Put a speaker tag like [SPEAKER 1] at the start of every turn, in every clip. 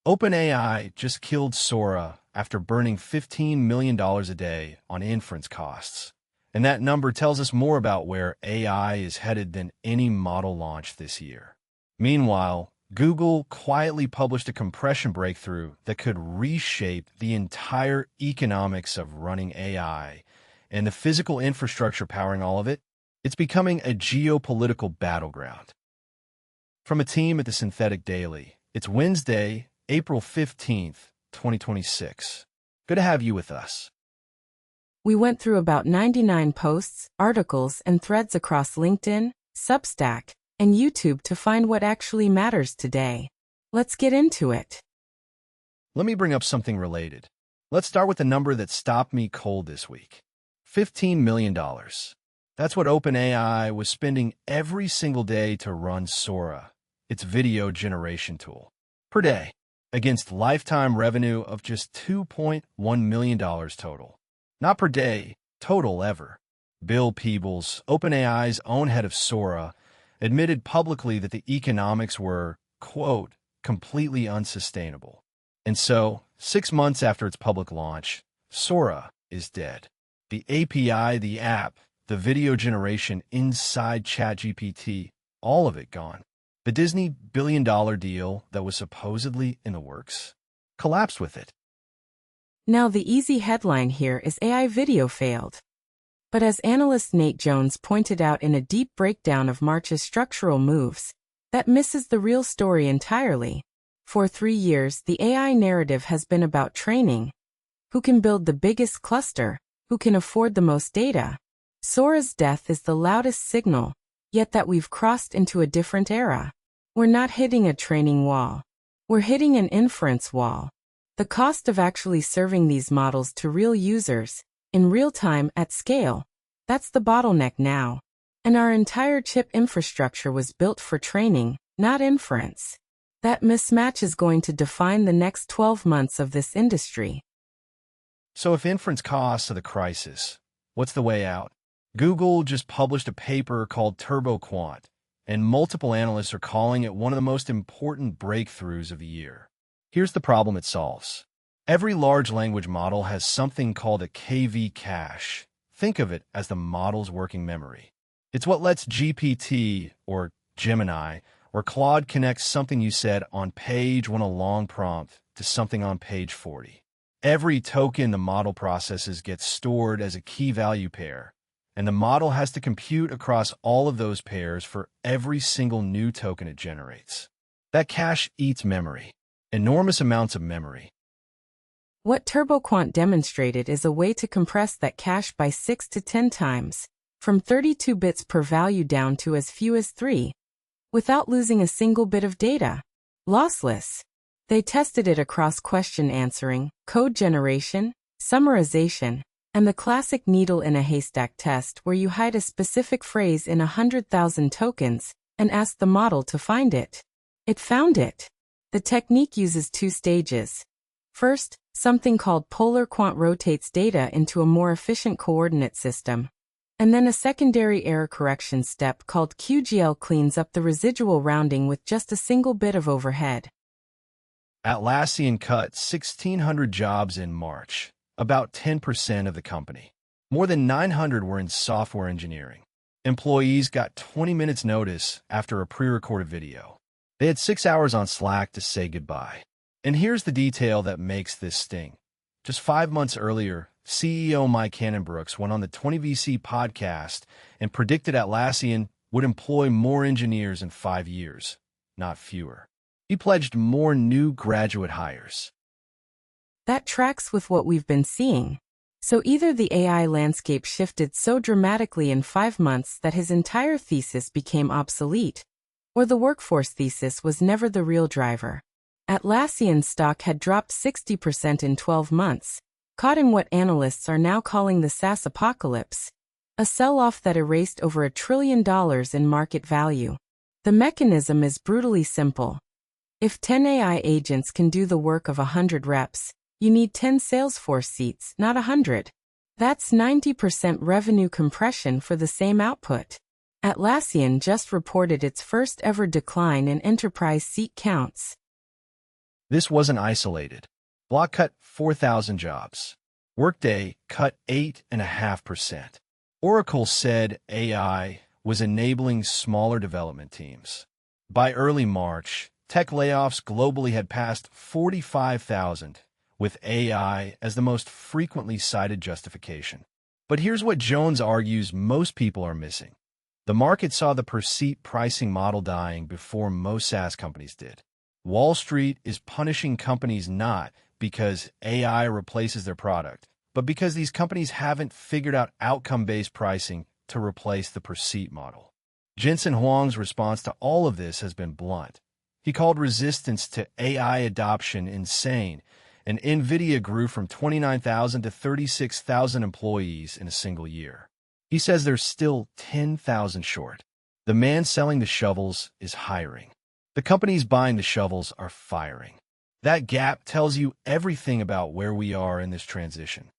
[SPEAKER 1] OpenAI just killed Sora after burning $15 million a day on inference costs. And that number tells us more about where AI is headed than any model launch this year. Meanwhile, Google quietly published a compression breakthrough that could reshape the entire economics of running AI and the physical infrastructure powering all of it. It's becoming a geopolitical battleground. From a team at the Synthetic Daily, it's Wednesday, April 15th, 2026. Good to have you with us.
[SPEAKER 2] We went through about 99 posts, articles, and threads across LinkedIn, Substack, and YouTube to find what actually matters today. Let's get into it.
[SPEAKER 1] Let me bring up something related. Let's start with the number that stopped me cold this week. $15 million. That's what OpenAI was spending every single day to run Sora, its video generation tool, per day, against lifetime revenue of just $2.1 million total. Not per day, total ever. Bill Peebles, OpenAI's own head of Sora, admitted publicly that the economics were, quote, completely unsustainable. And so, 6 months after its public launch, Sora is dead. The API, the app, the video generation inside ChatGPT, all of it gone. The Disney billion-dollar deal that was supposedly in the works collapsed with it.
[SPEAKER 2] Now the easy headline here is AI video failed. But as analyst Nate Jones pointed out in a deep breakdown of March's structural moves, that misses the real story entirely. For 3 years, the AI narrative has been about training. Who can build the biggest cluster? Who can afford the most data? Sora's death is the loudest signal, yet that we've crossed into a different era. We're not hitting a training wall. We're hitting an inference wall. The cost of actually serving these models to real users, in real time at scale, that's the bottleneck now. And our entire chip infrastructure was built for training, not inference. That mismatch is going to define the next 12 months of this industry.
[SPEAKER 1] So if inference costs are the crisis, what's the way out? Google just published a paper called TurboQuant, and multiple analysts are calling it one of the most important breakthroughs of the year. Here's the problem it solves. Every large language model has something called a KV cache. Think of it as the model's working memory. It's what lets GPT, or Gemini, or Claude connect something you said on page 1 a long prompt to something on page 40. Every token the model processes gets stored as a key value pair, and the model has to compute across all of those pairs for every single new token it generates. That cache eats memory. Enormous amounts of memory.
[SPEAKER 2] What TurboQuant demonstrated is a way to compress that cache by 6 to 10 times, from 32 bits per value down to as few as 3, without losing a single bit of data. Lossless. They tested it across question answering, code generation, summarization, and the classic needle in a haystack test where you hide a specific phrase in 100,000 tokens and ask the model to find it. It found it. The technique uses 2 stages. First, something called polar quant rotates data into a more efficient coordinate system. And then a secondary error correction step called QGL cleans up the residual rounding with just a single bit of overhead.
[SPEAKER 1] Atlassian cut 1,600 jobs in March, about 10% of the company. More than 900 were in software engineering. Employees got 20 minutes notice after a pre-recorded video. They had 6 hours on Slack to say goodbye. And here's the detail that makes this sting. Just 5 months earlier, CEO Mike Cannon-Brookes went on the 20VC podcast and predicted Atlassian would employ more engineers in 5 years, not fewer. He pledged more new graduate hires.
[SPEAKER 2] That tracks with what we've been seeing. So either the AI landscape shifted so dramatically in 5 months that his entire thesis became obsolete, or the workforce thesis was never the real driver. Atlassian stock had dropped 60% in 12 months, caught in what analysts are now calling the SaaS apocalypse, a sell-off that erased over $1 trillion in market value. The mechanism is brutally simple. If 10 AI agents can do the work of 100 reps, you need 10 Salesforce seats, not 100. That's 90% revenue compression for the same output. Atlassian just reported its first ever decline in enterprise seat counts.
[SPEAKER 1] This wasn't isolated. Block cut 4,000 jobs. Workday cut 8.5%. Oracle said AI was enabling smaller development teams. By early March, tech layoffs globally had passed 45,000, with AI as the most frequently cited justification. But here's what Jones argues most people are missing. The market saw the per-seat pricing model dying before most SaaS companies did. Wall Street is punishing companies not because AI replaces their product, but because these companies haven't figured out outcome-based pricing to replace the per-seat model. Jensen Huang's response to all of this has been blunt. He called resistance to AI adoption insane, and NVIDIA grew from 29,000 to 36,000 employees in a single year. He says they're still 10,000 short. The man selling the shovels is hiring. The companies buying the shovels are firing. That gap tells you everything about where we are in this transition.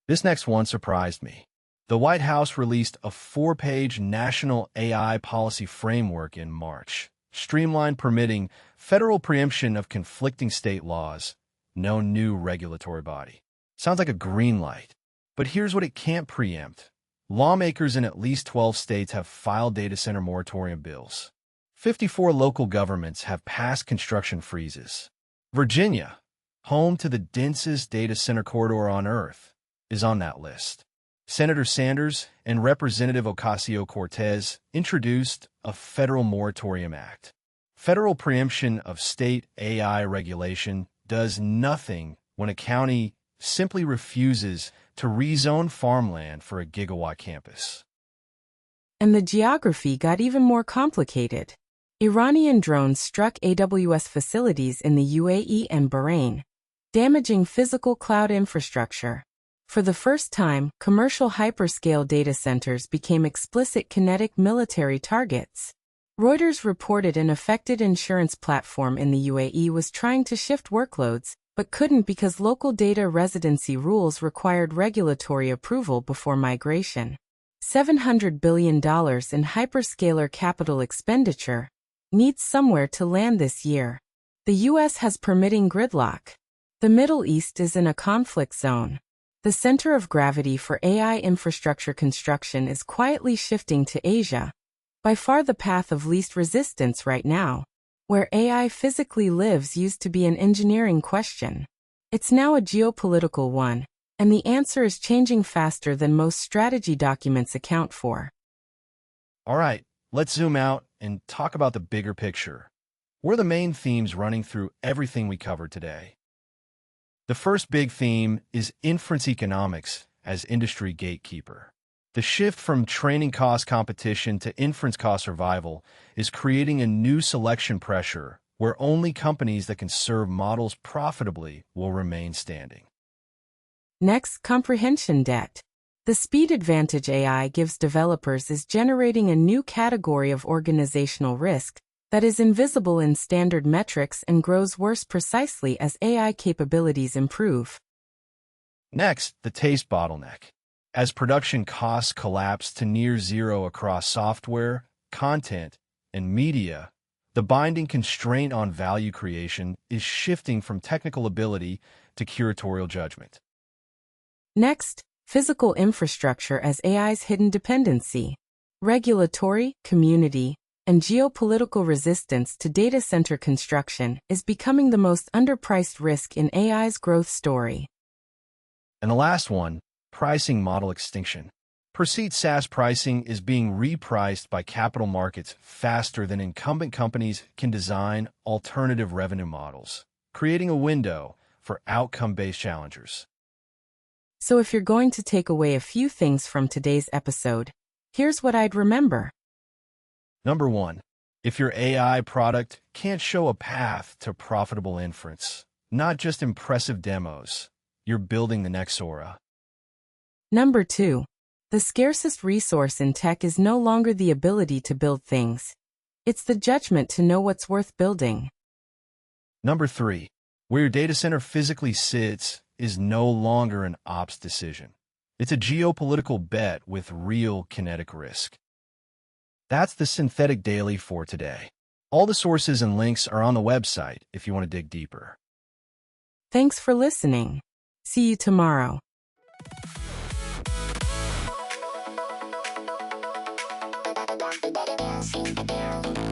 [SPEAKER 1] This next one surprised me. The White House released a 4-page national AI policy framework in March, streamlined permitting federal preemption of conflicting state laws, no new regulatory body. Sounds like a green light. But here's what it can't preempt. Lawmakers in at least 12 states have filed data center moratorium bills. 54 local governments have passed construction freezes. Virginia, home to the densest data center corridor on Earth, is on that list. Senator Sanders and Representative Ocasio-Cortez introduced a federal moratorium act. Federal preemption of state AI regulation does nothing when a county simply refuses to rezone farmland for a gigawatt campus.
[SPEAKER 2] And the geography got even more complicated. Iranian drones struck AWS facilities in the UAE and Bahrain, damaging physical cloud infrastructure. For the first time, commercial hyperscale data centers became explicit kinetic military targets. Reuters reported an affected insurance platform in the UAE was trying to shift workloads, but couldn't because local data residency rules required regulatory approval before migration. $700 billion in hyperscaler capital expenditure needs somewhere to land this year. The U.S. has permitting gridlock. The Middle East is in a conflict zone. The center of gravity for AI infrastructure construction is quietly shifting to Asia, by far the path of least resistance right now. Where AI physically lives used to be an engineering question. It's now a geopolitical one, and the answer is changing faster than most strategy documents account for.
[SPEAKER 1] All right, let's zoom out and talk about the bigger picture. What are the main themes running through everything we covered today? The first big theme is inference economics as industry gatekeeper. The shift from training cost competition to inference cost survival is creating a new selection pressure where only companies that can serve models profitably will remain standing.
[SPEAKER 2] Next, comprehension debt. The speed advantage AI gives developers is generating a new category of organizational risk that is invisible in standard metrics and grows worse precisely as AI capabilities improve.
[SPEAKER 1] Next, the taste bottleneck. As production costs collapse to near zero across software, content, and media, the binding constraint on value creation is shifting from technical ability to curatorial judgment.
[SPEAKER 2] Next, physical infrastructure as AI's hidden dependency. Regulatory, community, and geopolitical resistance to data center construction is becoming the most underpriced risk in AI's growth story.
[SPEAKER 1] And the last one, pricing model extinction. Per-seat SaaS pricing is being repriced by capital markets faster than incumbent companies can design alternative revenue models, creating a window for outcome-based challengers.
[SPEAKER 2] So if you're going to take away a few things from today's episode, here's what I'd remember.
[SPEAKER 1] Number 1, if your AI product can't show a path to profitable inference, not just impressive demos, you're building the next Sora.
[SPEAKER 2] Number 2, the scarcest resource in tech is no longer the ability to build things. It's the judgment to know what's worth building.
[SPEAKER 1] Number 3, where your data center physically sits is no longer an ops decision. It's a geopolitical bet with real kinetic risk. That's the Synthetic Daily for today. All the sources and links are on the website if you want to dig deeper.
[SPEAKER 2] Thanks for listening. See you tomorrow.
[SPEAKER 3] Battleground.